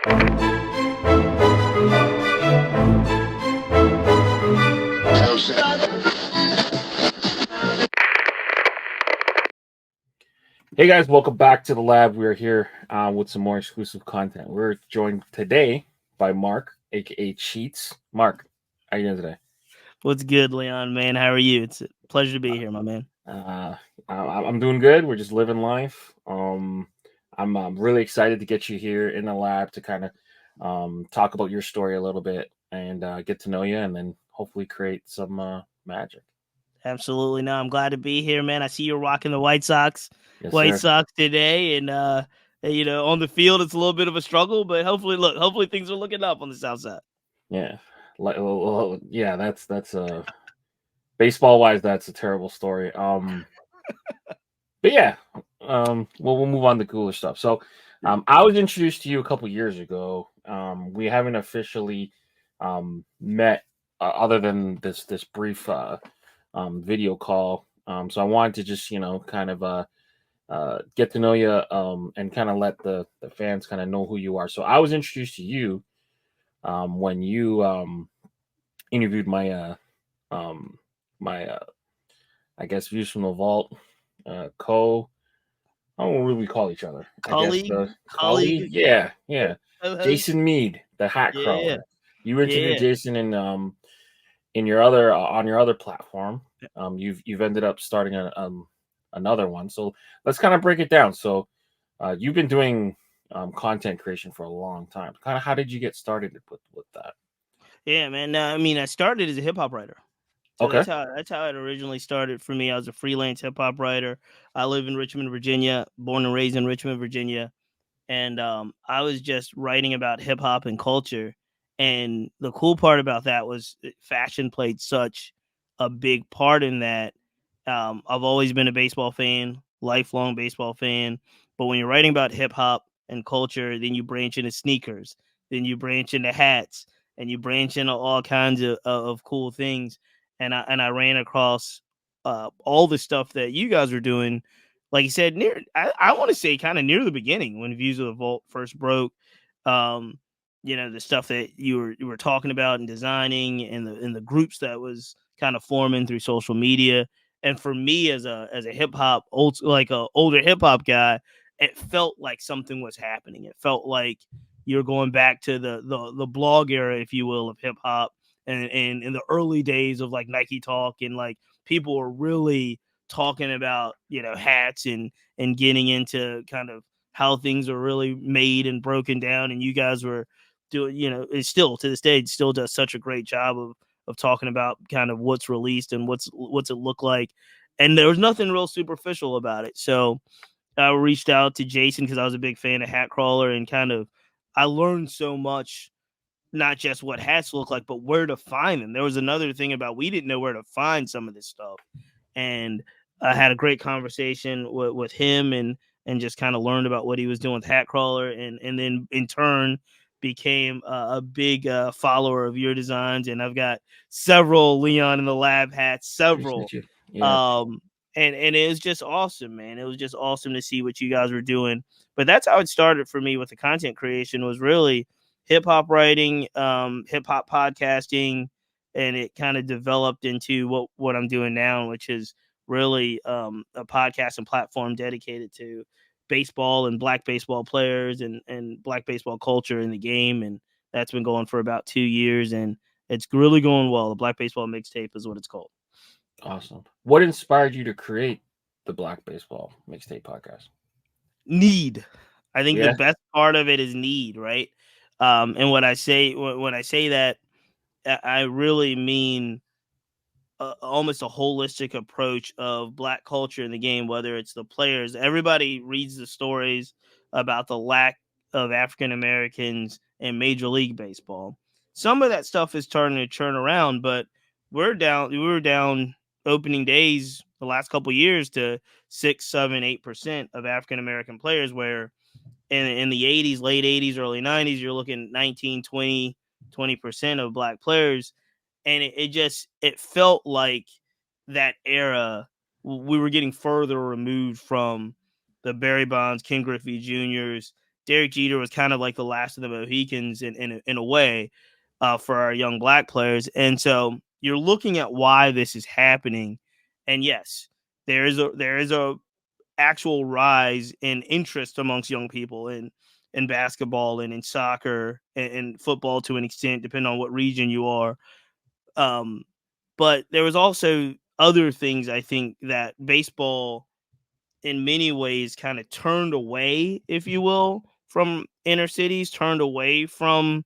Hey guys, welcome back to the lab. We're here with some more exclusive content. We're joined today by Marc, aka Cheats. Marc, how you doing today? What's good, Leon, man? How are you? It's a pleasure to be here, my man. I'm doing good. We're just living life. I'm really excited to get you here in the lab to kind of talk about your story a little bit and get to know you, and then hopefully create some magic. Absolutely. No, I'm glad to be here, man. I see you're rocking the White Sox. Yes, White sir. Sox today, and on the field it's a little bit of a struggle, but hopefully things are looking up on the South Side. Yeah, yeah. That's baseball wise, that's a terrible story. But yeah, we'll move on to cooler stuff. So, I was introduced to you a couple years ago. We haven't officially met other than this brief video call. So I wanted to just kind of get to know you and kind of let the fans kind of know who you are. So I was introduced to you when you interviewed um my I guess views from the vault co. I don't know what we call each other. I guess Colleague, the colleague. Yeah, yeah. host. Jason Mead, the hat Yeah, crawler. You interviewed yeah. Jason in your other on your other platform. You've ended up starting another one. So let's kind of break it down. So you've been doing content creation for a long time. Kind of how did you get started with that? Yeah, man. I mean, I started as a hip hop writer. So Okay. that's how it originally started for me. I was a freelance hip hop writer. I live in Richmond, Virginia, born and raised in Richmond, Virginia. And I was just writing about hip hop and culture. And the cool part about that was fashion played such a big part in that. I've always been a baseball fan, lifelong baseball fan. But when you're writing about hip hop and culture, then you branch into sneakers, then you branch into hats, and you branch into all kinds of cool things. And I ran across all the stuff that you guys were doing, like you said, I want to say kind of near the beginning when Views of the Vault first broke. Um, the stuff that you were talking about and designing, and the groups that was kind of forming through social media. And for me, as a hip hop older hip hop guy, it felt like something was happening. It felt like you're going back to the blog era, if you will, of hip hop, and in the early days of like Nike Talk, and like people were really talking about hats and getting into kind of how things are really made and broken down. And you guys were doing, it's still to this day still does such a great job of talking about kind of what's released and what's it look like. And there was nothing real superficial about it. So I reached out to Jason because I was a big fan of Hat Crawler, and kind of I learned so much, not just what hats look like, but where to find them. There was another thing about we didn't know where to find some of this stuff. And I had a great conversation with him, and just kind of learned about what he was doing with Hat Crawler, and then in turn became a big follower of your designs. And I've got several Leon in the Lab hats, several. Appreciate you. Yeah. And it was just awesome, man. It was just awesome to see what you guys were doing. But that's how it started for me with the content creation, was really hip hop writing, hip hop podcasting, and it kind of developed into what I'm doing now, which is really a podcast and platform dedicated to baseball and black baseball players, and black baseball culture in the game. And that's been going for about 2 years, and it's really going well. The Black Baseball Mixtape is what it's called. Awesome. What inspired you to create the Black Baseball Mixtape podcast? Need. I think the Yeah. best part of it is need, right? And when I say that, I really mean almost a holistic approach of black culture in the game, whether it's the players. Everybody reads the stories about the lack of African Americans in Major League Baseball. Some of that stuff is starting to turn around, but we were down opening days the last couple of years to 6, 7, 8% of African American players, where in the 80s, late 80s, early 90s, you're looking 19, 20% of black players. And it felt like that era, we were getting further removed from the Barry Bonds, Ken Griffey Juniors, Derek Jeter was kind of like the last of the Mohicans in a way for our young black players. And so you're looking at why this is happening. And yes, there is a actual rise in interest amongst young people in basketball and in soccer and football to an extent, depending on what region you are. But there was also other things I think that baseball in many ways kind of turned away, if you will, from inner cities, turned away from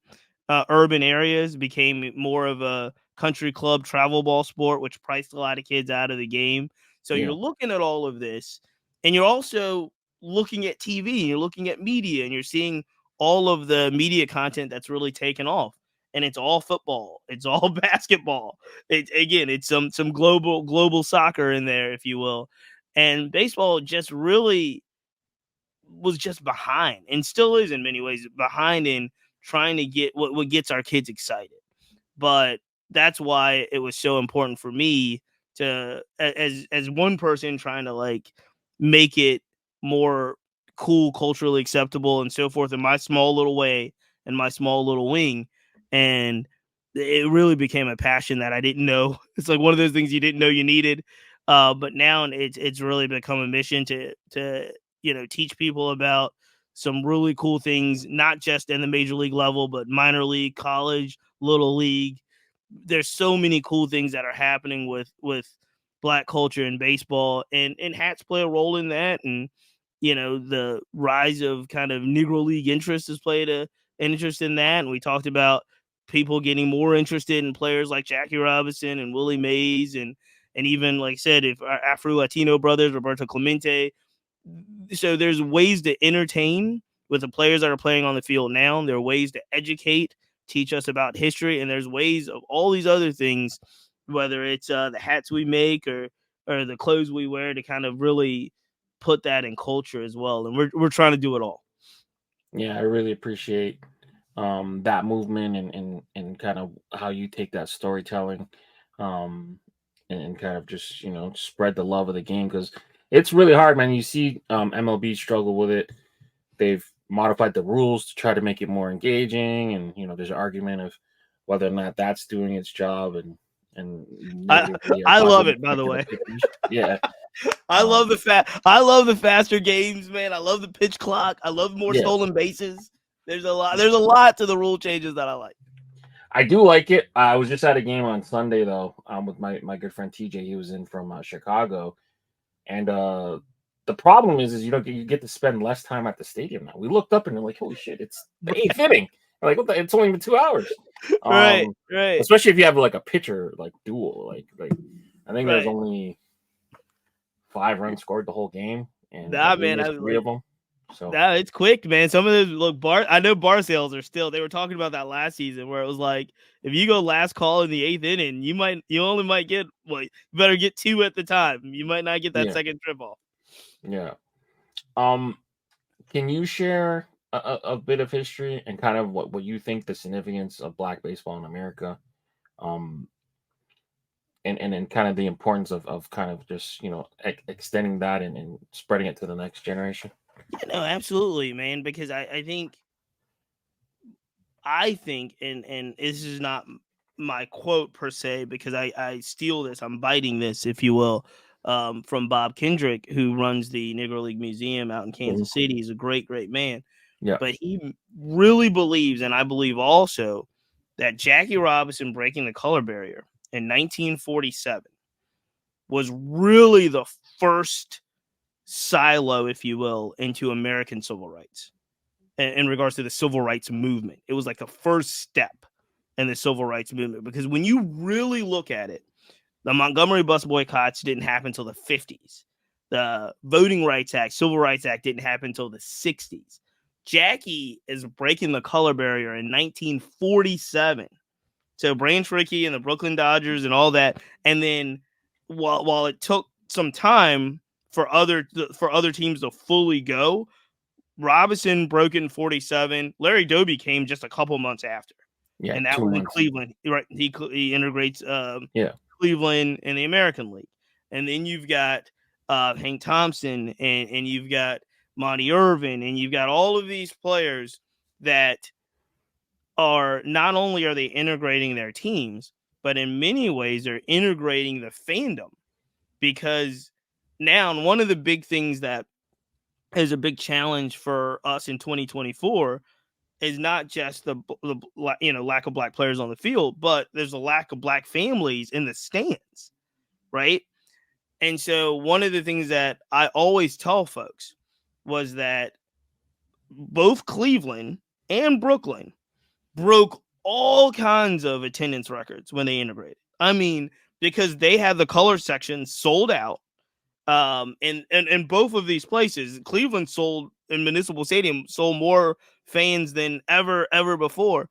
urban areas, became more of a country club travel ball sport, which priced a lot of kids out of the game. So you're Yeah. looking at all of this, and you're also looking at TV, you're looking at media, and you're seeing all of the media content that's really taken off. And it's all football, it's all basketball. It's some global soccer in there, if you will. And baseball just really was just behind and still is in many ways behind in trying to get what gets our kids excited. But that's why it was so important for me to, as one person trying to like make it more cool, culturally acceptable and so forth in my small little way and my small little wing. And it really became a passion that I didn't know. It's like one of those things you didn't know you needed. But now it's really become a mission to teach people about some really cool things, not just in the major league level, but minor league, college, little league. There's so many cool things that are happening with black culture in baseball, and hats play a role in that. And the rise of kind of Negro League interest has played an interest in that. And we talked about people getting more interested in players like Jackie Robinson and Willie Mays, and even, like I said, if our Afro Latino brothers, Roberto Clemente. So there's ways to entertain with the players that are playing on the field now. There are ways to educate, teach us about history, and there's ways of all these other things, whether it's the hats we make or the clothes we wear, to kind of really put that in culture as well. And we're trying to do it all. Yeah, I really appreciate that movement and kind of how you take that storytelling um and kind of just spread the love of the game, because it's really hard, man. You see MLB struggle with it. They've modified the rules to try to make it more engaging, and there's an argument of whether or not that's doing its job, and I negatively or I love positively it, by the affecting the way. pitchers. Yeah. I um love the faster games, man. I love the pitch clock. I love more yeah, stolen bases. There's a lot to the rule changes that I like. I do like it. I was just at a game on Sunday though, with my good friend TJ. He was in from Chicago, and the problem is you get to spend less time at the stadium now. We looked up and we're like, holy shit, it's the eighth inning. We're like, what the, it's only been 2 hours. Right, Um, right, Especially if you have like a pitcher like duel, like I think there's right. only 5 runs scored the whole game, and Nah, we man, I missed was three of like, them. So nah, it's quick, man. Some of those I know bar sales are still. They were talking about that last season where it was like, if you go last call in the eighth inning, you only might get, well, you better get two at the time. You might not get that yeah, second trip off. yeah. Um, can you share a bit of history and kind of what you think the significance of Black baseball in America? Um, and kind of the importance of kind of just extending that and spreading it to the next generation. Yeah, no, absolutely, man. Because I think, and this is not my quote per se, because I steal this, I'm biting this, if you will, from Bob Kendrick, who runs the Negro League Museum out in Mhm. Kansas City. He's a great, great man. Yeah, But he really believes, and I believe also, that Jackie Robinson breaking the color barrier in 1947 was really the first silo, if you will, into American civil rights in regards to the civil rights movement. It was like the first step in the civil rights movement, because when you really look at it, the Montgomery bus boycotts didn't happen until the 50s. The Voting Rights Act, Civil Rights Act didn't happen until the 60s. Jackie is breaking the color barrier in 1947. So Branch Rickey and the Brooklyn Dodgers and all that. And then while it took some time for other teams to fully go, Robinson broke it in 47. Larry Doby came just a couple months after, yeah, and that two was in months. Cleveland. Right, he integrates Yeah, Cleveland in the American League, and then you've got Hank Thompson, and you've got Monty Irvin, and you've got all of these players that are not only are they integrating their teams, but in many ways they're integrating the fandom, because now one of the big things that is a big challenge for us in 2024 is not just the lack of black players on the field, but there's a lack of black families in the stands, right? And so one of the things that I always tell folks was that both Cleveland and Brooklyn broke all kinds of attendance records when they integrated. I mean, because they had the color section sold out. And both of these places, Cleveland sold in Municipal Stadium, sold more fans than ever before.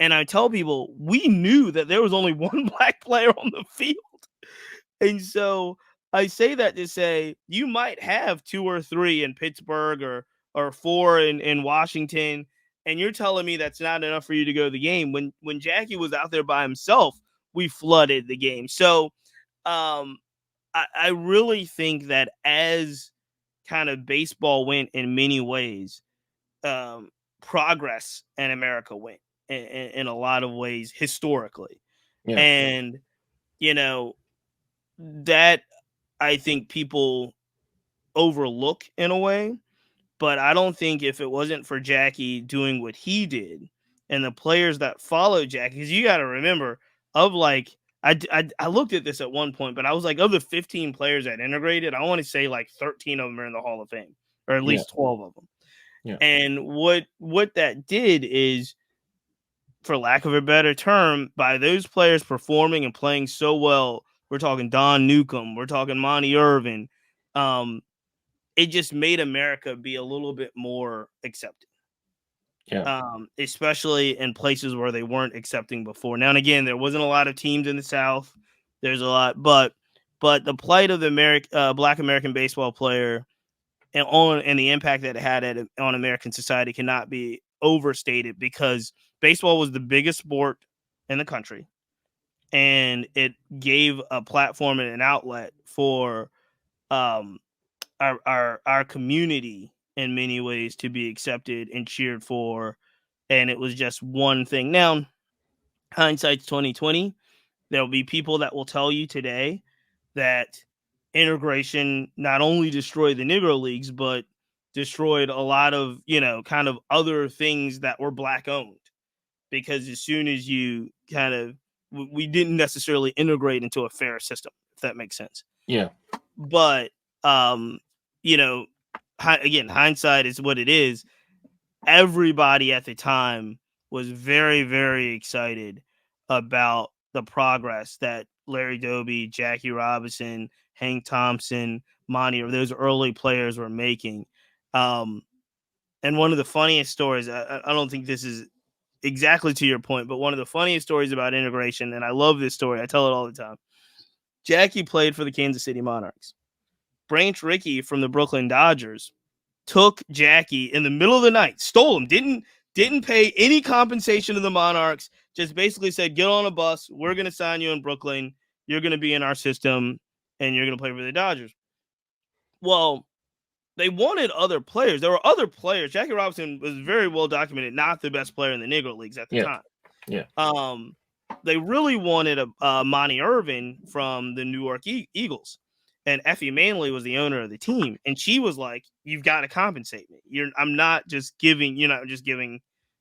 And I tell people, we knew that there was only one black player on the field. And so I say that to say you might have 2 or 3 in Pittsburgh or 4 in Washington, and you're telling me that's not enough for you to go to the game. When Jackie was out there by himself, we flooded the game. So I really think that as kind of baseball went in many ways, progress in America went in a lot of ways historically. Yeah. And, you know, that I think people overlook in a way, but I don't think if it wasn't for Jackie doing what he did and the players that followed Jackie, because you got to remember, of like, I looked at this at one point, but I was like, of the 15 players that integrated, I want to say like 13 of them are in the Hall of Fame, or at least 12 of them. Yeah. And what that did is, for lack of a better term, by those players performing and playing so well, we're talking Don Newcomb, we're talking Monty Irvin, it just made America be a little bit more accepting. Yeah. Especially in places where they weren't accepting before. Now and again, there wasn't a lot of teams in the South. There's a lot, but the plight of the Black American baseball player and the impact that it had on American society cannot be overstated, because baseball was the biggest sport in the country, and it gave a platform and an outlet for our community in many ways to be accepted and cheered for. And it was just one thing. Now, hindsight's 2020. There'll be people that will tell you today that integration not only destroyed the Negro Leagues, but destroyed a lot of, kind of other things that were black owned. Because as soon as you we didn't necessarily integrate into a fair system, if that makes sense. Yeah. But, again, hindsight is what it is. Everybody at the time was very, very excited about the progress that Larry Doby, Jackie Robinson, Hank Thompson, Monty, or those early players were making. And one of the funniest stories, I don't think this is exactly to your point, but one of the funniest stories about integration, and I love this story, I tell it all the time. Jackie played for the Kansas City Monarchs. Branch Rickey from the Brooklyn Dodgers took Jackie in the middle of the night, stole him, didn't pay any compensation to the Monarchs, just basically said, get on a bus, we're going to sign you in Brooklyn, you're going to be in our system, and you're going to play for the Dodgers. Well, they wanted other players. There were other players. Jackie Robinson was very well documented, not the best player in the Negro Leagues at the time. Yeah. They really wanted a Monty Irvin from the New York Eagles. And Effie Manley was the owner of the team. And she was like, you've got to compensate me. You're not just giving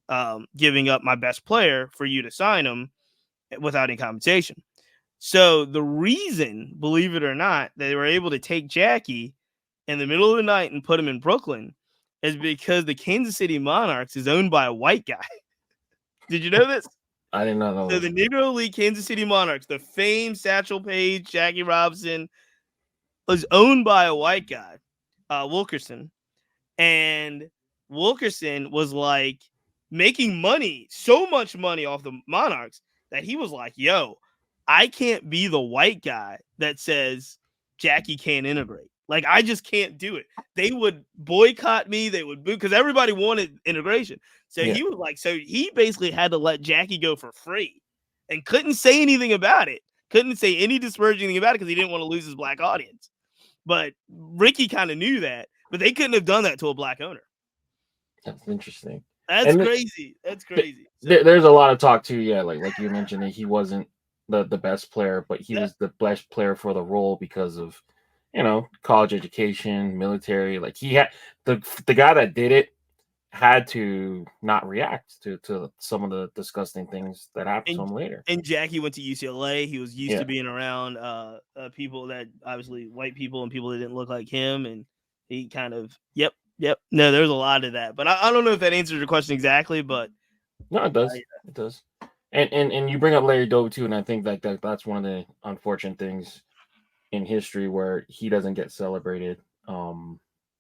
up my best player for you to sign him without any compensation. So the reason, believe it or not, they were able to take Jackie in the middle of the night and put him in Brooklyn is because the Kansas City Monarchs is owned by a white guy. Did you know this? I did not know. So the Negro League Kansas City Monarchs, the famed Satchel Paige, Jackie Robinson, was owned by a white guy, Wilkerson. And Wilkerson was like making money, so much money off the Monarchs that he was like, yo, I can't be the white guy that says Jackie can't integrate. Like, I just can't do it. They would boycott me. They would boo, because everybody wanted integration. So he was like, so he basically had to let Jackie go for free and couldn't say anything about it. Couldn't say any disparaging thing about it because he didn't want to lose his black audience. But Ricky kind of knew that. but they couldn't have done that to a black owner. That's interesting. That's crazy. That's crazy. There's a lot of talk too. Yeah, like you mentioned that he wasn't the best player, but he was the best player for the role because of college education, military. Like he had the guy that did it had to not react to some of the disgusting things that happened to him later. And Jackie went to UCLA. He was used to being around people that obviously white people and people that didn't look like him, and he kind of yep. No, there's a lot of that, but I don't know if that answers your question exactly, but no, it does. It does. And you bring up Larry Doby too, and I think that's one of the unfortunate things in history where he doesn't get celebrated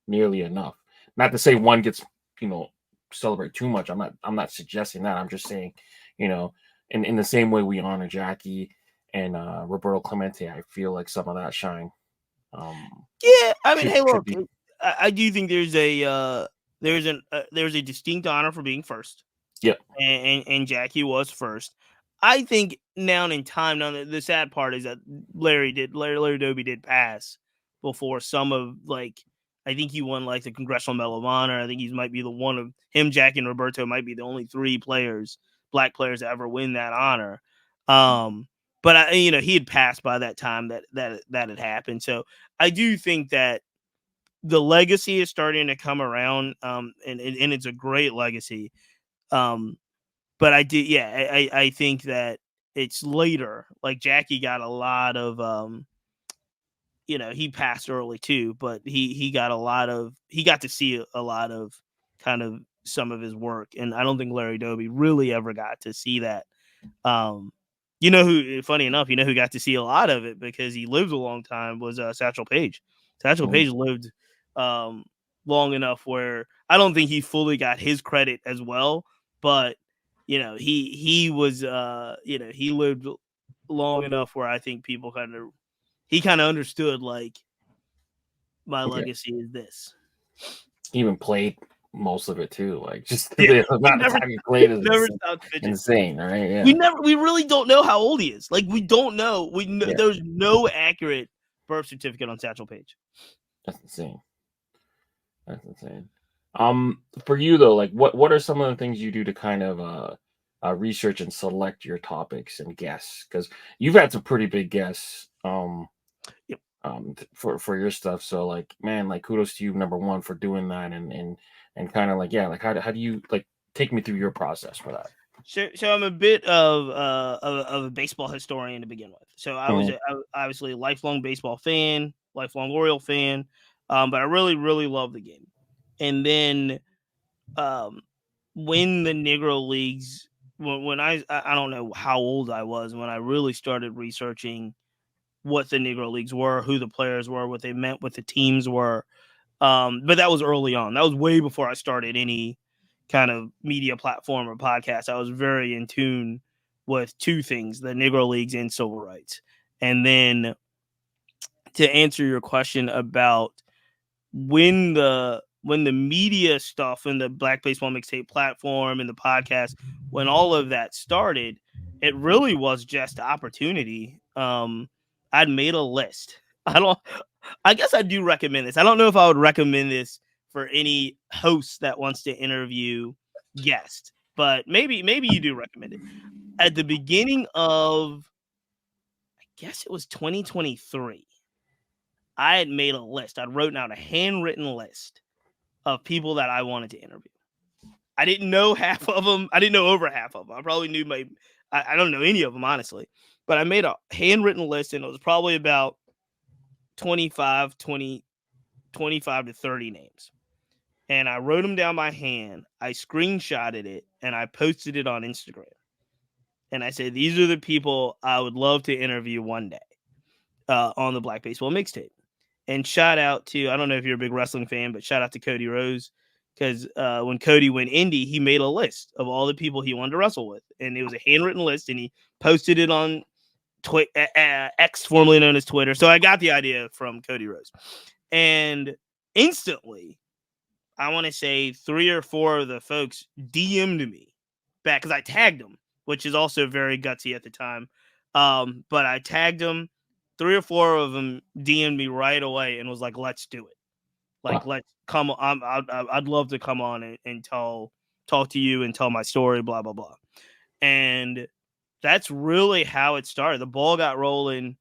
nearly enough. Not to say one gets celebrate too much. I'm not suggesting that. I'm just saying, in the same way we honor Jackie and Roberto Clemente, I feel like some of that shine. Yeah, I mean, hey, look, I do think there's a distinct honor for being first. Yep. And Jackie was first. I think now in time, the sad part is that Larry Doby did pass before some of I think he won the Congressional Medal of Honor. I think he might be the one of him, Jackie, and Roberto might be the only 3 black players to ever win that honor. But he had passed by that time that had happened. So I do think that the legacy is starting to come around, and it's a great legacy. But I think that it's later. Like Jackie got a lot of he passed early too, but he got to see a lot of kind of some of his work, and I don't think Larry Doby really ever got to see that. Funny enough, who got to see a lot of it because he lived a long time was Satchel Paige. Satchel Paige lived long enough where I don't think he fully got his credit as well, but he was he lived long enough where I think people kind of understood my legacy is this. He even played most of it too, just the amount of time he played is insane, right? Yeah. We really don't know how old he is. We don't know. There's no accurate birth certificate on Satchel Paige. That's insane. For you though, what are some of the things you do to kind of research and select your topics and guests? Because you've had some pretty big guests for your stuff. So kudos to you, number one, for doing that and kind of how do you take me through your process for that? So I'm a bit of a baseball historian to begin with. So I was obviously a lifelong baseball fan, lifelong Oriole fan, but I really, really love the game. And then when the Negro Leagues, when I don't know how old I was when I really started researching what the Negro Leagues were, who the players were, what they meant, what the teams were. But that was early on. That was way before I started any kind of media platform or podcast. I was very in tune with 2 things, the Negro Leagues and civil rights. And then to answer your question about when the media stuff and the Black Baseball Mixtape platform and the podcast, when all of that started, it really was just opportunity. I'd made a list. I guess I do recommend this. I don't know if I would recommend this for any host that wants to interview guests, but maybe you do recommend it. At the beginning of, I guess it was 2023, I had made a list. I'd written out a handwritten list of people that I wanted to interview. I didn't know half of them. I didn't know over half of them. I probably knew I don't know any of them, honestly. But I made a handwritten list, and it was probably about 25 to 30 names. And I wrote them down by hand. I screenshotted it, and I posted it on Instagram. And I said, these are the people I would love to interview one day on the Black Baseball Mixtape. And shout out to, I don't know if you're a big wrestling fan, but shout out to Cody Rose. Because when Cody went indie, he made a list of all the people he wanted to wrestle with. And it was a handwritten list, and he posted it on X, formerly known as Twitter. So I got the idea from Cody Rose. And instantly, I want to say 3 or 4 of the folks DM'd me back because I tagged them, which is also very gutsy at the time. But I tagged them. 3 or 4 of them DM'd me right away and was like, let's do it. Like, Wow. let's come. I'd love to come on and talk to you and tell my story. Blah blah blah. And that's really how it started. The ball got rolling,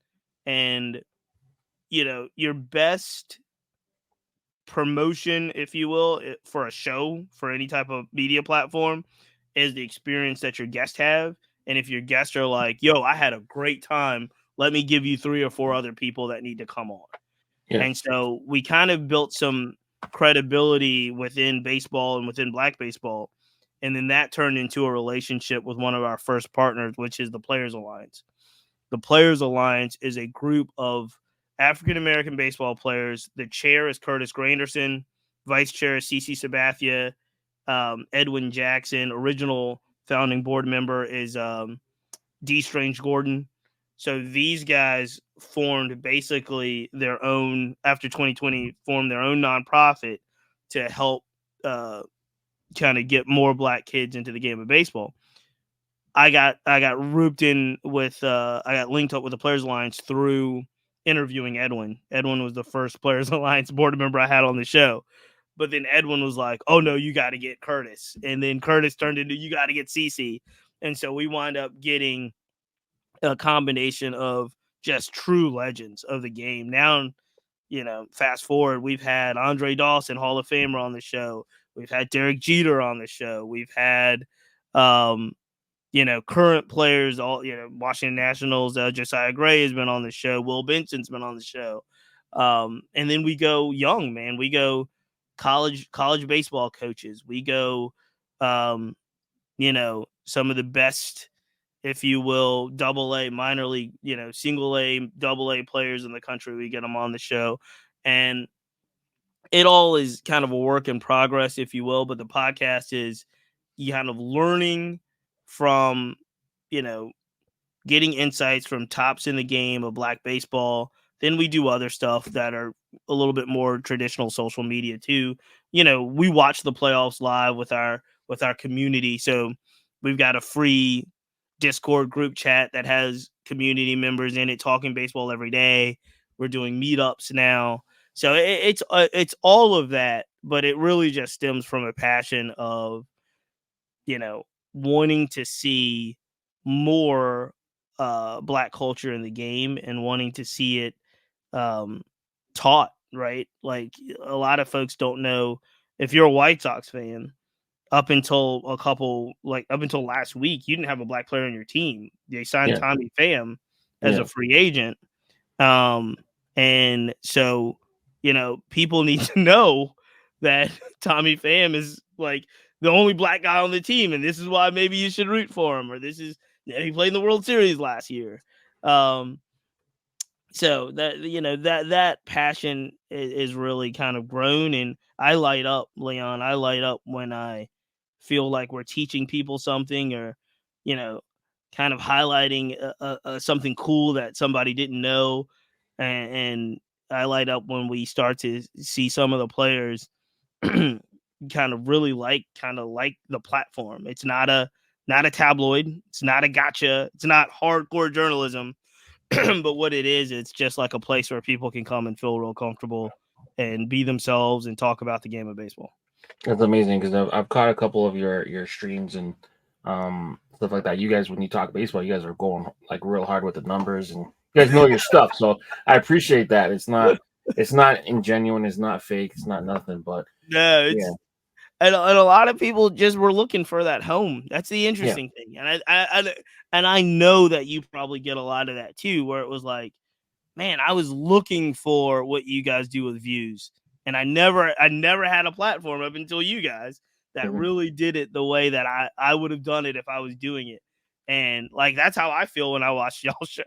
and your best promotion, if you will, for a show, for any type of media platform, is the experience that your guests have. And if your guests are like, yo, I had a great time, let me give you 3 or 4 other people that need to come on. Yeah. And so we kind of built some credibility within baseball and within Black baseball. And then that turned into a relationship with one of our first partners, which is the Players Alliance. The Players Alliance is a group of African American baseball players. The chair is Curtis Granderson, vice chair is CC Sabathia, Edwin Jackson. Original founding board member is D. Strange Gordon. So these guys formed basically their own, after 2020, formed their own nonprofit to help kind of get more Black kids into the game of baseball. I got looped in with I got linked up with the Players Alliance through interviewing Edwin. Edwin was the first Players Alliance board member I had on the show. But then Edwin was like, "Oh no, you got to get Curtis," and then Curtis turned into, "You got to get CC," and so we wind up getting a combination of just true legends of the game. Now, fast forward, we've had Andre Dawson, Hall of Famer, on the show. We've had Derek Jeter on the show. We've had current players, all Washington Nationals. Josiah Gray has been on the show. Will Benson's been on the show. And then we go young, man. We go college baseball coaches. We go, some of the best, if you will, double A, minor league, single A, double A players in the country. We get them on the show, and it all is kind of a work in progress, if you will. But the podcast is you kind of learning from, getting insights from tops in the game of Black baseball. Then we do other stuff that are a little bit more traditional social media too. We watch the playoffs live with our community. So we've got a free Discord group chat that has community members in it talking baseball every day. We're doing meetups now. So it's all of that, but it really just stems from a passion of, wanting to see more Black culture in the game and wanting to see it taught, right? Like, a lot of folks don't know, if you're a White Sox fan, up until last week, you didn't have a Black player on your team. They signed Yeah. Tommy Pham as a Yeah. free agent. And so, people need to know that Tommy Pham is like the only Black guy on the team, and this is why maybe you should root for him, or he played in the World Series last year. So that passion is really kind of grown, and I light up, Leon. I light up when I feel like we're teaching people something, or kind of highlighting something cool that somebody didn't know, and I light up when we start to see some of the players kind of really like the platform. It's not a tabloid. It's not a gotcha. It's not hardcore journalism. But what it is, it's just like a place where people can come and feel real comfortable and be themselves and talk about the game of baseball. That's amazing, because I've caught a couple of your streams and stuff like that. You guys, when you talk baseball, you guys are going like real hard with the numbers, and you guys know your stuff. So I appreciate that. It's not ingenuine. It's not fake. It's not nothing. But No, yeah, and a lot of people just were looking for that home. That's the yeah, interesting thing, and I know that you probably get a lot of that too, where it was like, man, I was looking for what you guys do with views, and I never had a platform up until you guys that mhm. really did it the way that I would have done it if I was doing it. And like, that's how I feel when I watch y'all show.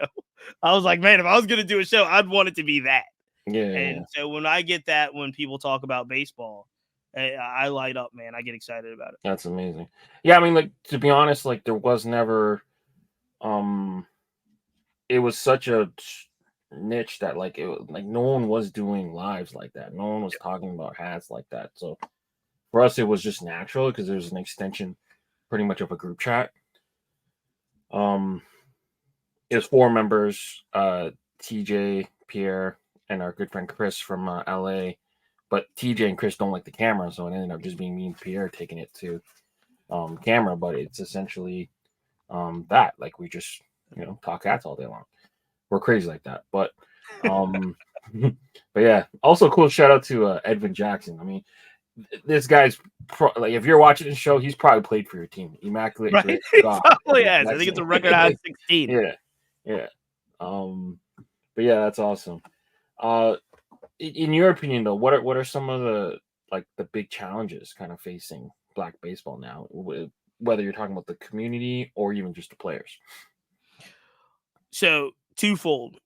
I was like, man, if I was gonna do a show, I'd want it to be that. Yeah. And so when I get that, when people talk about baseball, I light up, man. I get excited about it. That's amazing. Yeah, I mean, like, to be honest, like, there was never um it was such a niche that, like, like no one was doing lives like that. No one was talking about hats like that. So for us, it was just natural because there's an extension, pretty much, of a group chat. Um, it was 4 members: TJ, Pierre, and our good friend Chris from LA. but TJ and Chris don't like the camera, so it ended up just being me and Pierre taking it to camera. But it's essentially that, like, we just talk cats all day long. We're crazy like that. But um, but yeah, also cool shout out to Edvin Jackson. I mean, this guy's like, if you're watching the show, he's probably played for your team. Immaculate Right? God. Probably has. I think it's a record high 16. Yeah, yeah. But yeah, that's awesome. In your opinion, though, what are some of the big challenges kind of facing Black baseball now? Whether you're talking about the community or even just the players. So twofold.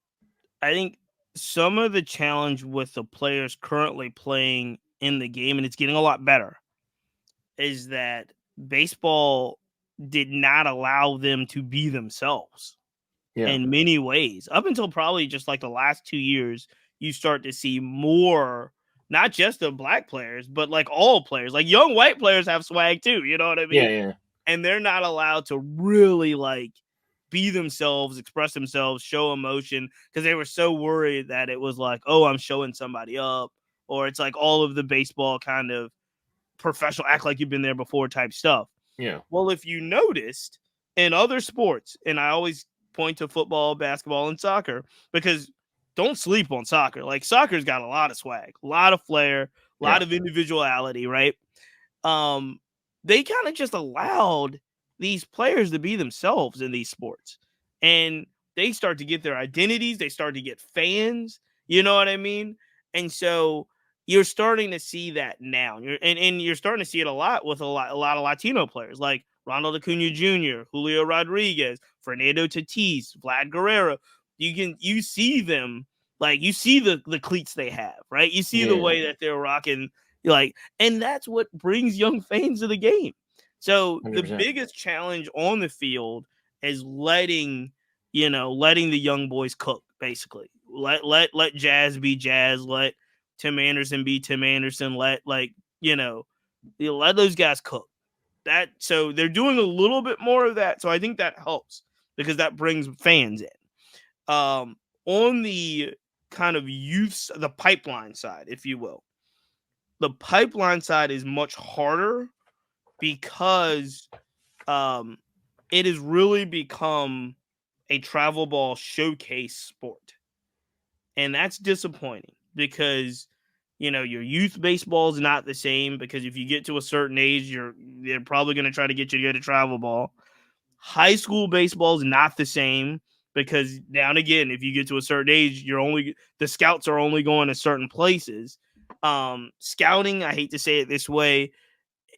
I think some of the challenge with the players currently playing in the game, and it's getting a lot better, is that baseball did not allow them to be themselves in many ways. Up until probably just like the last 2 years, you start to see more, not just the Black players, but like all players. Like young white players have swag too, you know what I mean? Yeah. And they're not allowed to really like be themselves, express themselves, show emotion, because they were so worried that it was like, oh, I'm showing somebody up, or it's like all of the baseball kind of professional, act like you've been there before type stuff. Yeah. Well, if you noticed in other sports, and I always point to football, basketball, and soccer, because don't sleep on soccer. Like soccer's got a lot of swag, a lot of flair, a lot of individuality, right? They kind of just allowed these players to be themselves in these sports, and they start to get their identities. They start to get fans. You know what I mean? And so you're starting to see that now. And you're starting to see it a lot with a lot of Latino players like Ronald Acuna Jr., Julio Rodriguez, Fernando Tatis, Vlad Guerrero. You see them, like you see the cleats they have, right? You see the way that they're rocking, like, and that's what brings young fans to the game. So 100%. the biggest challenge on the field is letting the young boys cook, basically. Let Jazz be Jazz, let Tim Anderson be Tim Anderson, let those guys cook. So they're doing a little bit more of that. So I think that helps because that brings fans in. On the kind of youth, the pipeline side, if you will, the pipeline side is much harder because it has really become a travel ball showcase sport. And that's disappointing because, your youth baseball is not the same, because if you get to a certain age, they're probably going to try to get you to go to travel ball. High school baseball is not the same because now and again, if you get to a certain age, the scouts are only going to certain places. Scouting, I hate to say it this way,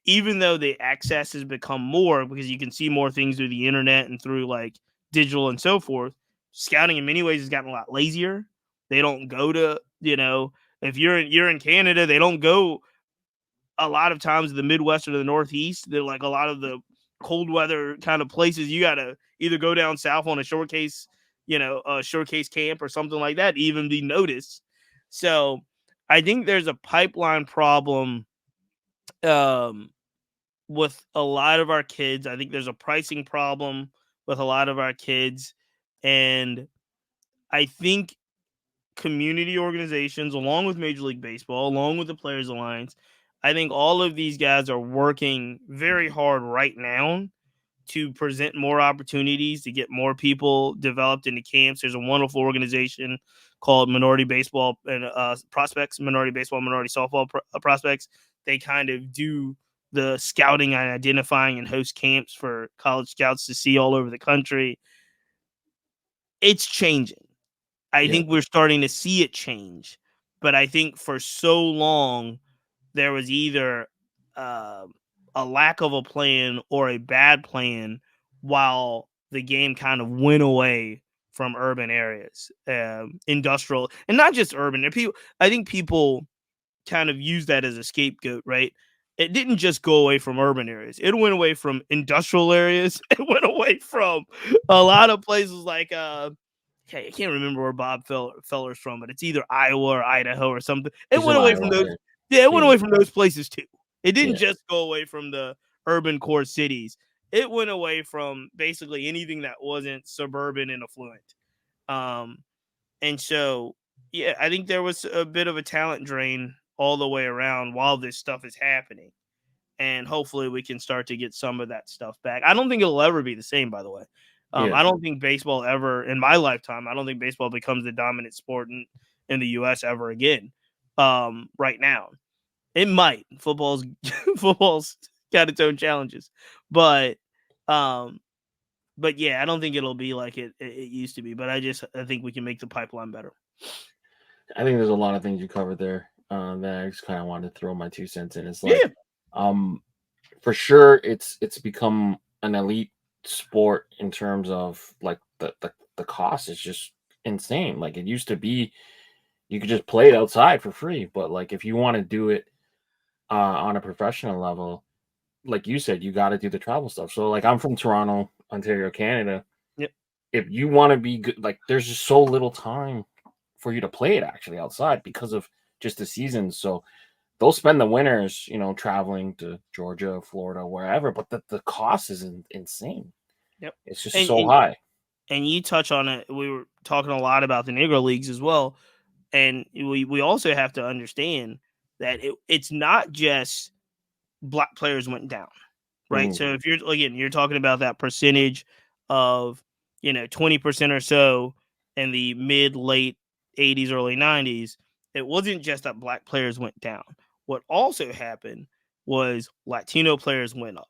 even though the access has become more because you can see more things through the internet and through like digital and so forth, scouting in many ways has gotten a lot lazier. They don't go to, if you're in Canada, they don't go a lot of times to the Midwest or the Northeast. They're like a lot of the cold weather kind of places. You got to either go down south on a showcase camp or something like that to even be noticed. So I think there's a pipeline problem with a lot of our kids. I think there's a pricing problem with a lot of our kids. And I think community organizations, along with Major League Baseball, along with the Players Alliance, I think all of these guys are working very hard right now to present more opportunities to get more people developed into camps. There's a wonderful organization called Minority Baseball and Prospects, Minority Baseball, Minority Softball Prospects. They kind of do the scouting and identifying and host camps for college scouts to see all over the country. It's changing. I think we're starting to see it change, but I think for so long there was either a lack of a plan or a bad plan while the game kind of went away from urban areas, industrial, and not just urban. I think people kind of use that as a scapegoat, right? It didn't just go away from urban areas. It went away from industrial areas. It went away from a lot of places like I can't remember where Bob Feller's from, but it's either Iowa or Idaho or something. It went away from those. Yeah, it went away from those places too. It didn't just go away from the urban core cities. It went away from basically anything that wasn't suburban and affluent. And so, yeah, I think there was a bit of a talent drain all the way around while this stuff is happening. And hopefully we can start to get some of that stuff back. I don't think it'll ever be the same, by the way. Yeah. I don't think baseball ever, in my lifetime, I don't think baseball becomes the dominant sport in the U.S. ever again. Right now, it might. Football's got its own challenges, but yeah, I don't think it'll be like it used to be. But I think we can make the pipeline better. I think there's a lot of things you covered there that I just kind of wanted to throw my 2 cents in. It's like, Yeah. For sure, it's become an elite sport in terms of like the cost is just insane. Like it used to be, you could just play it outside for free, but like if you want to do it on a professional level, like you said, you got to do the travel stuff. So like I'm from Toronto, Ontario, Canada. Yep. If you want to be good, like there's just so little time for you to play it actually outside because of just the seasons. So they'll spend the winters, traveling to Georgia, Florida, wherever, but the cost is insane. Yep. It's just so high. And you touch on it. We were talking a lot about the Negro Leagues as well. And we also have to understand that it's not just black players went down, right? Mm. So if you're talking about that percentage of 20% or so in the mid late 80s, early 90s, it wasn't just that black players went down. What also happened was Latino players went up,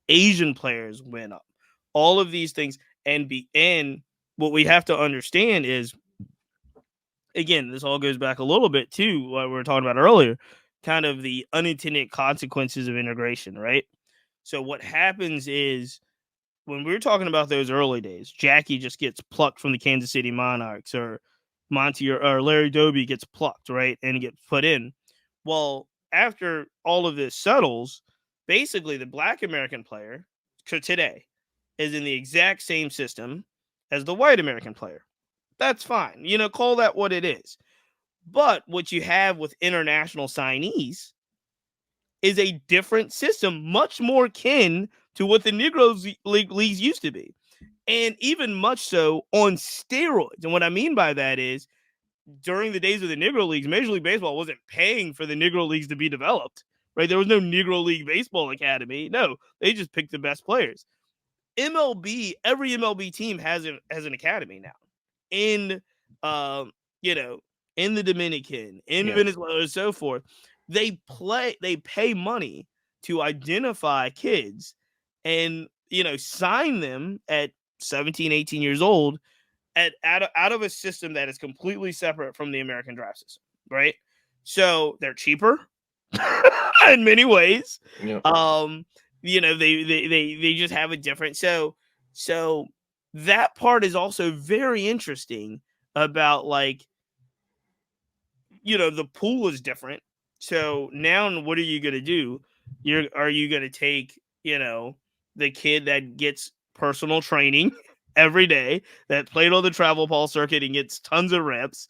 Asian players went up, all of these things, and what we have to understand is, again, this all goes back a little bit to what we were talking about earlier, kind of the unintended consequences of integration, right? So what happens is when we were talking about those early days, Jackie just gets plucked from the Kansas City Monarchs, or Monty or Larry Doby gets plucked, right, and gets put in. Well, after all of this settles, basically the black American player today is in the exact same system as the white American player. That's fine. Call that what it is. But what you have with international signees is a different system, much more kin to what the Negro leagues used to be. And even much so on steroids. And what I mean by that is, during the days of the Negro Leagues, Major League Baseball wasn't paying for the Negro Leagues to be developed, right? There was no Negro League Baseball Academy. No, they just picked the best players. Every MLB team has an academy now. In in the Dominican, in Venezuela, and so forth. They pay money to identify kids and sign them at 17, 18 years old out of a system that is completely separate from the American draft system, right? So they're cheaper in many ways. Yep. They just have a different so that part is also very interesting about, like, the pool is different. So now what are you going to do? Are you going to take, the kid that gets personal training every day, that played on the travel ball circuit and gets tons of reps?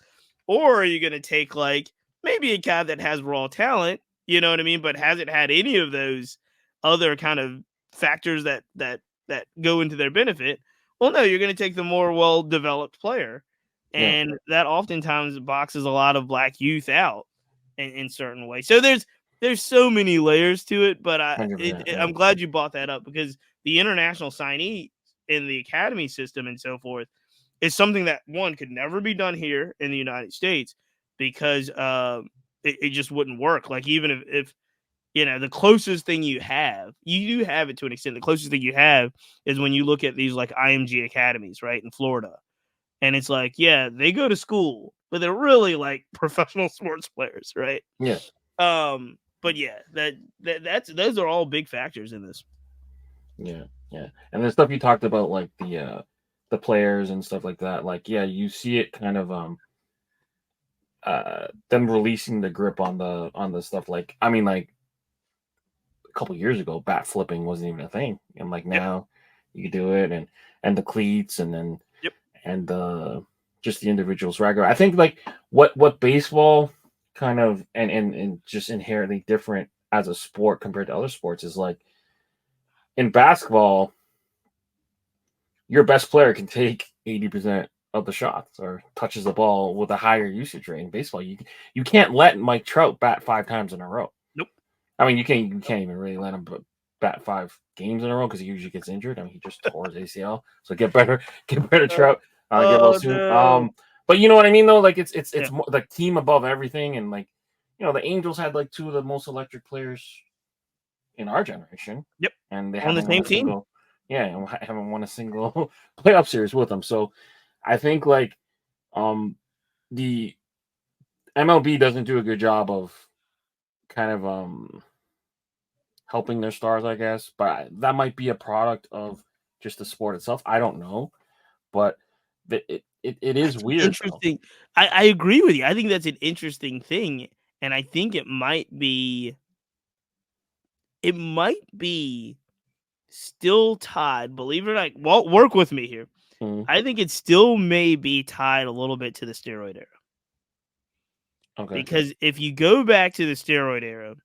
Or are you going to take, like, maybe a guy that has raw talent, you know what I mean, but hasn't had any of those other kind of factors that go into their benefit? Well, no, you're going to take the more well-developed player. And that oftentimes boxes a lot of black youth out in certain ways. So there's so many layers to it, but I'm glad you brought that up, because the international signee in the academy system and so forth is something that, one, could never be done here in the United States, because it just wouldn't work. Like, even if the closest thing you do have it to an extent. The closest thing you have is when you look at these like IMG academies, right, in Florida. And it's like, yeah, they go to school, but they're really like professional sports players, right? Yeah. But yeah, those are all big factors in this. Yeah, yeah. And the stuff you talked about, like the players and stuff like that, like, yeah, you see it kind of them releasing the grip on the stuff. Like, I mean, like a couple years ago, bat flipping wasn't even a thing, and like now you can do it, and the cleats, and then and just the individual swagger. I think like what baseball kind of and just inherently different as a sport compared to other sports is, like, in basketball, your best player can take 80% of the shots or touches the ball with a higher usage rate in baseball. You can't let Mike Trout bat 5 times in a row. Nope. I mean, you can't even really let him bat 5 games in a row because he usually gets injured. I mean, he just tore his ACL. So get better Trout. Get well soon. No. But you know what I mean though. Like it's Yeah. more like team above everything, and like the Angels had like 2 of the most electric players in our generation. Yep. And they On the haven't won same a team. single. Yeah, and haven't won a single playoff series with them. So I think like the MLB doesn't do a good job of kind of helping their stars, I guess. But that might be a product of just the sport itself. I don't know, but it is That's weird though. interesting. I agree with you. I think that's an interesting thing, and I think it might be still tied. Believe it or not, well, work with me here. Mhm. I think it still may be tied a little bit to the steroid era. Okay. Because if you go back to the steroid era,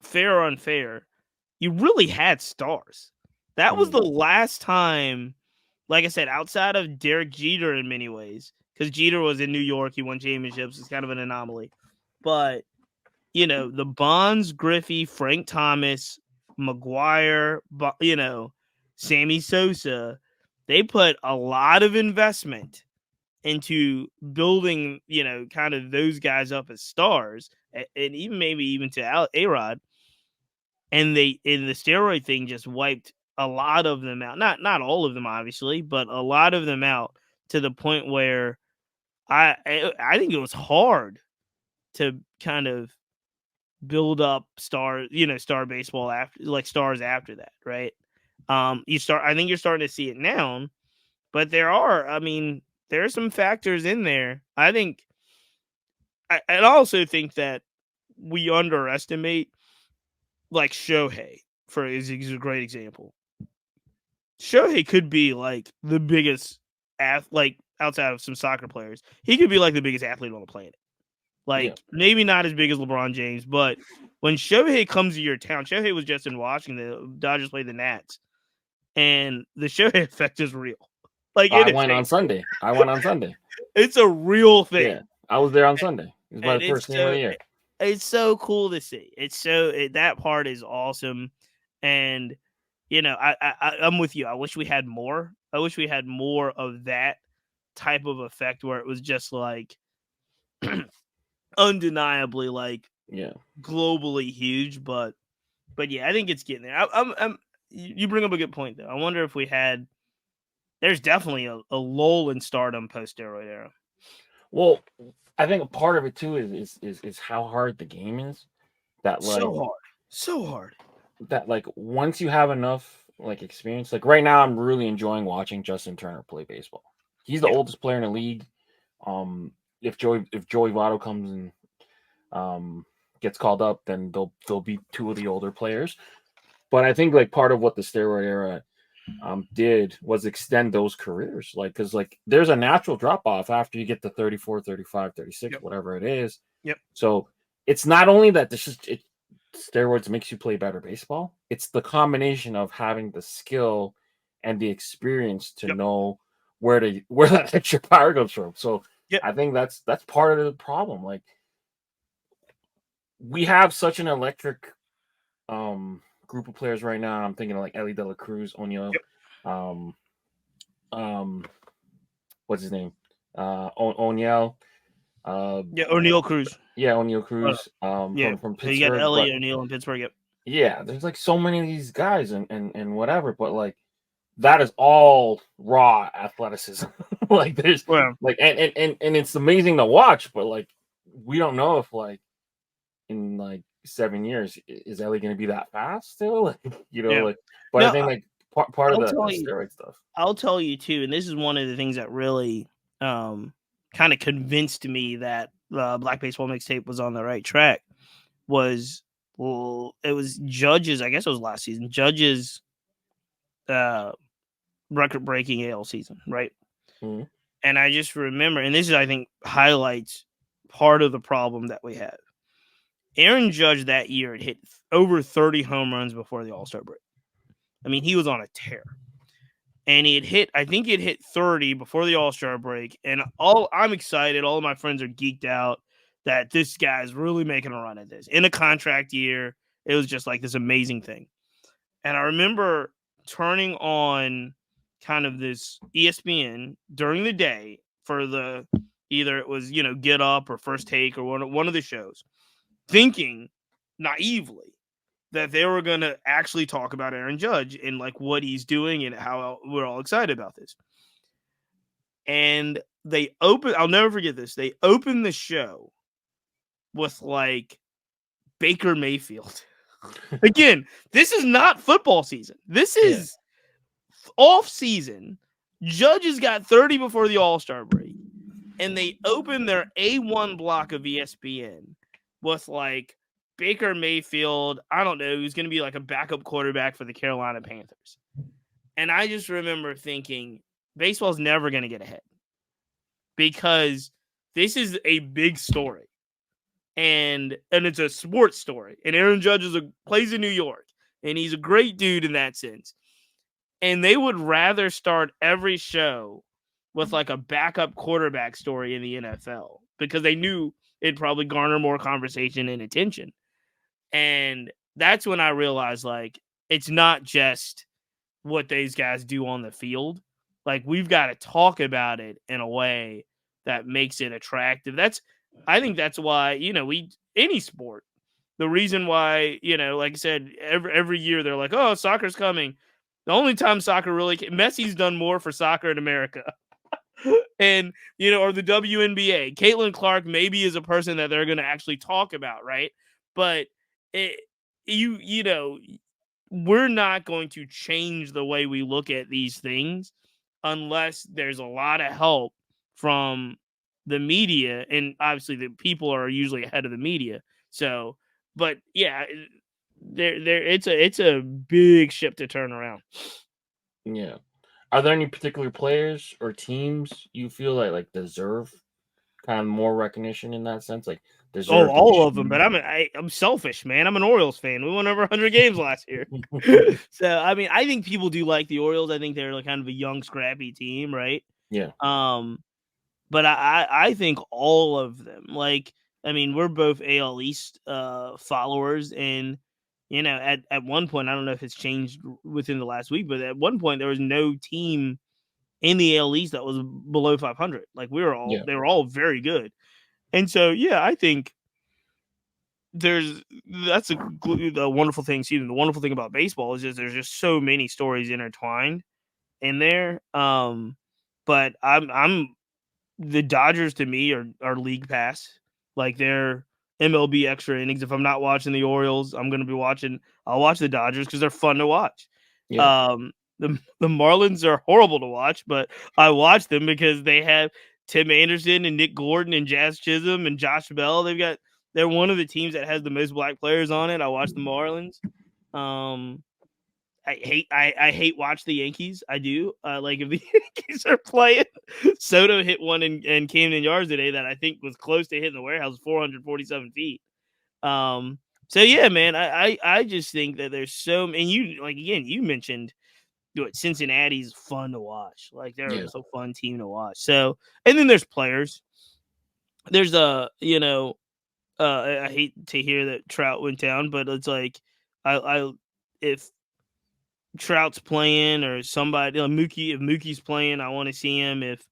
fair or unfair, you really had stars. That was the last time, like I said, outside of Derek Jeter in many ways, because Jeter was in New York, he won championships. It's kind of an anomaly. But, the Bonds, Griffey, Frank Thomas, McGuire, Sammy Sosa, they put a lot of investment into building, kind of those guys up as stars, and even maybe even to A-Rod. And the steroid thing just wiped a lot of them out. Not all of them, obviously, but a lot of them out to the point where I think it was hard to kind of build up star baseball stars after that, right? I think you're starting to see it now, but there are some factors in there. I also think that we underestimate, like, Shohei is a great example. Shohei could be like the biggest like outside of some soccer players. He could be like the biggest athlete on the planet. Like, maybe not as big as LeBron James, but when Shohei comes to your town, Shohei was just in Washington. The Dodgers played the Nats, and the Shohei effect is real. Like, I went on Sunday. It's a real thing. Yeah, I was there on Sunday. It was my And first game of the year. it's so cool to see. That part is awesome, and I'm with you. I wish we had more. I wish we had more of that type of effect where it was just like undeniably like globally huge. But yeah, I think it's getting there. You bring up a good point though. I wonder if we had. There's definitely a lull in stardom post steroid era. Well, I think a part of it too is how hard the game is. That like so hard. That like once you have enough like experience, like right now, I'm really enjoying watching Justin Turner play baseball. He's the oldest player in the league. If Joey Votto comes and gets called up, then they'll be 2 of the older players. But I think like part of what the steroid era did was extend those careers, like because like there's a natural drop off after you get to 34, 35, 36, whatever it is. So it's not only that steroids makes you play better baseball, it's the combination of having the skill and the experience to know where that extra power comes from. So I think that's part of the problem. Like, we have such an electric group of players right now. I'm thinking of like Ellie De La Cruz, O'Neill, what's his name? O'Neill. O'Neill Cruz. Yeah, O'Neill Cruz. From Pittsburgh. You got Ellie O'Neill in Pittsburgh. Yep. Yeah, there's like so many of these guys and whatever, but like that is all raw athleticism. Like there's like and it's amazing to watch, but like we don't know if like in like 7 years is Ellie going to be that fast still? Like, like. But no, I think like part of the steroid stuff. I'll tell you too, and this is one of the things that really kind of convinced me that Black Baseball Mixtape was on the right track. It was Judge's, I guess it was last season, Judge's record-breaking AL season, right? Mm-hmm. And I just remember, and this is, I think, highlights part of the problem that we have. Aaron Judge that year had hit over 30 home runs before the All-Star break. I mean, he was on a tear. and I think it hit 30 before the All-Star break, and I'm excited. All of my friends are geeked out that this guy's really making a run at this. In a contract year, it was just like this amazing thing. And I remember turning on kind of this ESPN during the day for either it was, Get Up or First Take or one of the shows, thinking naively that they were going to actually talk about Aaron Judge and like what he's doing and how we're all excited about this. And I'll never forget this. They opened the show with like Baker Mayfield. Again, this is not football season. This is off season. Judge has got 30 before the All-Star break. And they opened their A1 block of ESPN with like Baker Mayfield. I don't know. Who's going to be like a backup quarterback for the Carolina Panthers. And I just remember thinking, baseball's never going to get ahead because this is a big story. And it's a sports story. And Aaron Judge plays in New York. And he's a great dude in that sense. And they would rather start every show with like a backup quarterback story in the NFL because they knew it'd probably garner more conversation and attention. And that's when I realized like it's not just what these guys do on the field. Like we've got to talk about it in a way that makes it attractive. I think that's why, any sport, the reason why, like I said, every year they're like, oh, soccer's coming. The only time soccer Messi's done more for soccer in America. And, or the WNBA. Caitlin Clark maybe is a person that they're going to actually talk about, right? But we're not going to change the way we look at these things unless there's a lot of help from the media, and obviously the people are usually ahead of the media. So, but yeah, it's a big ship to turn around. Yeah. Are there any particular players or teams you feel like deserve kind of more recognition in that sense? Like deserve all of them, but I'm selfish, man. I'm an Orioles fan. We won over 100 games last year. So, I mean, I think people do like the Orioles. I think they're like kind of a young, scrappy team, right? Yeah. But I think all of them, like, I mean, we're both AL East followers, and at one point, I don't know if it's changed within the last week, but at one point there was no team in the AL East that was below 500. Like they were all very good, and so I think that's the wonderful thing. The wonderful thing about baseball is there's just so many stories intertwined in there. But I'm the Dodgers to me are league pass. Like they're MLB extra innings. If I'm not watching the Orioles, I'll watch the Dodgers because they're fun to watch. Yeah. The Marlins are horrible to watch, but I watch them because they have Tim Anderson and Nick Gordon and Jazz Chisholm and Josh Bell. They're one of the teams that has the most black players on it. I watch the Marlins. I hate watch the Yankees. I do. Like if the Yankees are playing, Soto hit one in Camden Yards today that I think was close to hitting the warehouse, 447 feet. So yeah, man, I just think that there's and you mentioned Cincinnati's fun to watch. Like they're just a fun team to watch. So, and then there's players. There's I hate to hear that Trout went down, but it's like if Trout's playing or somebody, if Mookie's playing, I want to see him. If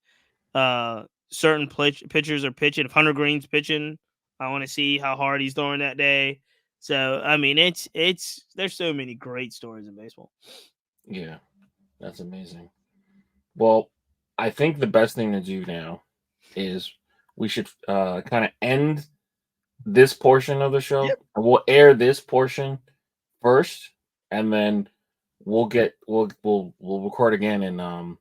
certain pitchers are pitching, if Hunter Green's pitching, I want to see how hard he's throwing that day. So, I mean, there's so many great stories in baseball. Yeah, that's amazing. Well, I think the best thing to do now is we should kind of end this portion of the show. Yep. And we'll air this portion first, and then we'll record again and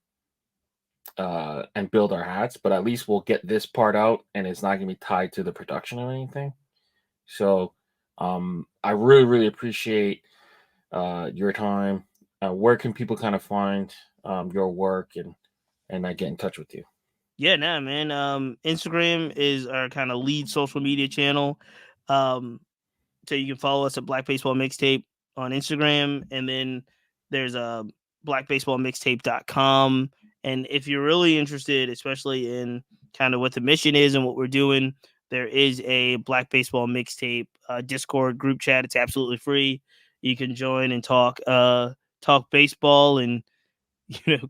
build our hats. But at least we'll get this part out, and it's not gonna be tied to the production or anything. So, I really appreciate your time. Where can people kind of find your work and I get in touch with you? Yeah, nah, man. Instagram is our kind of lead social media channel. So you can follow us at Black Baseball Mixtape on Instagram, and then there's blackbaseballmixtape.com. And if you're really interested, especially in kind of what the mission is and what we're doing, there is a Black Baseball Mixtape Discord group chat. It's absolutely free. You can join and talk baseball and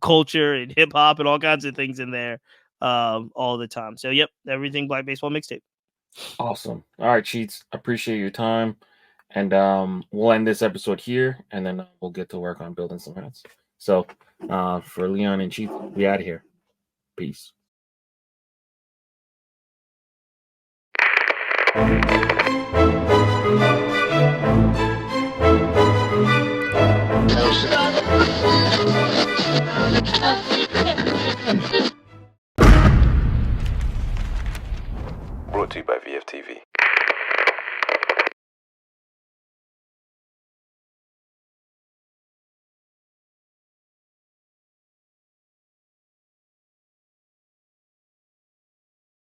culture and hip hop and all kinds of things in there all the time. So yep, everything Black Baseball Mixtape. Awesome. All right, Cheats. Appreciate your time. And we'll end this episode here, and then we'll get to work on building some hats. So for Leon and Cheats, we out of here. Peace. Brought to you by VFTV.